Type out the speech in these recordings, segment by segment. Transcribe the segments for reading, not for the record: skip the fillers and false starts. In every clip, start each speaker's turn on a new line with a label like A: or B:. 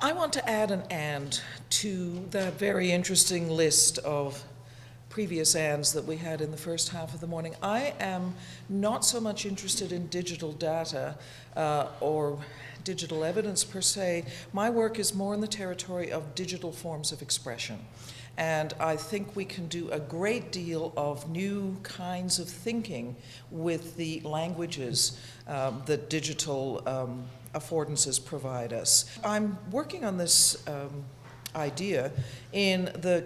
A: I want to add an and to that very interesting list of previous ands that we had in the first half of the morning. I am not so much interested in digital data or digital evidence per se. My work is more in the territory of digital forms of expression. And I think we can do a great deal of new kinds of thinking with the languages that digital affordances provide us. I'm working on this idea in the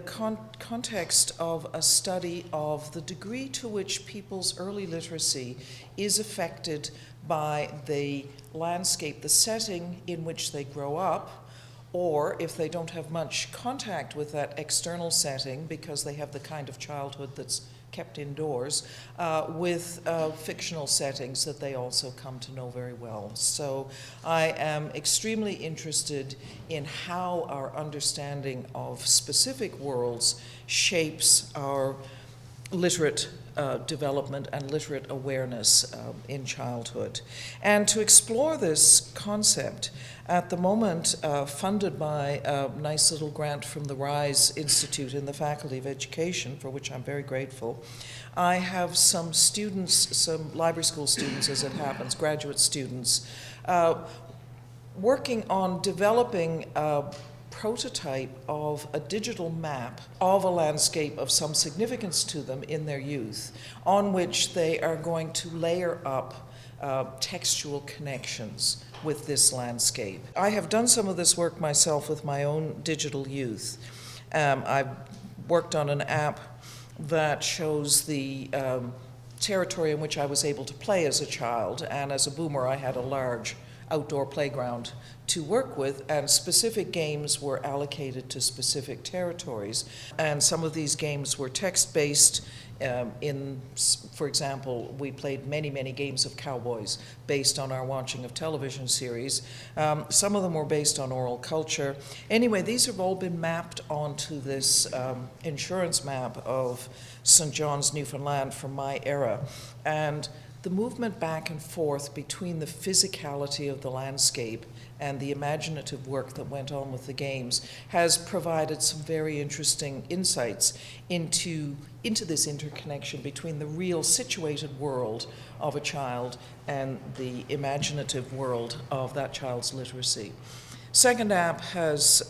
A: context of a study of the degree to which people's early literacy is affected by the landscape, the setting in which they grow up, or if they don't have much contact with that external setting because they have the kind of childhood that's kept indoors, with fictional settings that they also come to know very well. So I am extremely interested in how our understanding of specific worlds shapes our literate development and literate awareness in childhood. And to explore this concept, at the moment funded by a nice little grant from the RISE Institute in the Faculty of Education, for which I'm very grateful, I have some students, some library school students as it happens, graduate students, working on developing a prototype of a digital map of a landscape of some significance to them in their youth, on which they are going to layer up textual connections with this landscape. I have done some of this work myself with my own digital youth. I've worked on an app that shows the territory in which I was able to play as a child, and as a boomer I had a large outdoor playground to work with, and specific games were allocated to specific territories. And some of these games were text-based. For example, we played many, many games of cowboys based on our watching of television series. Some of them were based on oral culture. Anyway, these have all been mapped onto this insurance map of St. John's, Newfoundland from my era. And the movement back and forth between the physicality of the landscape and the imaginative work that went on with the games has provided some very interesting insights into this interconnection between the real situated world of a child and the imaginative world of that child's literacy. Second app has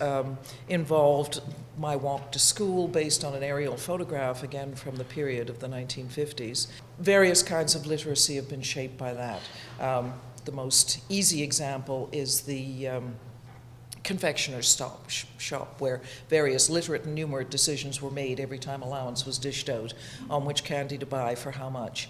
A: involved my walk to school based on an aerial photograph, again from the period of the 1950s. Various kinds of literacy have been shaped by that. The most easy example is the confectioner's shop, where various literate and numerate decisions were made every time allowance was dished out on which candy to buy for how much.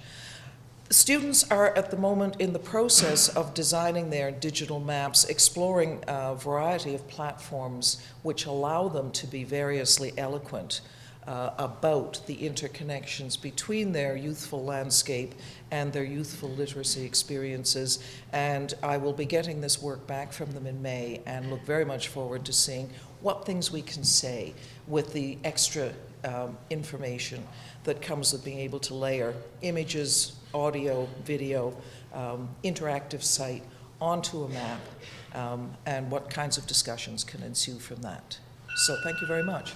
A: Students are at the moment in the process of designing their digital maps, exploring a variety of platforms which allow them to be variously eloquent about the interconnections between their youthful landscape and their youthful literacy experiences. And I will be getting this work back from them in May and look very much forward to seeing what things we can say with the extra information that comes with being able to layer images, audio, video, interactive site onto a map, and what kinds of discussions can ensue from that. So thank you very much.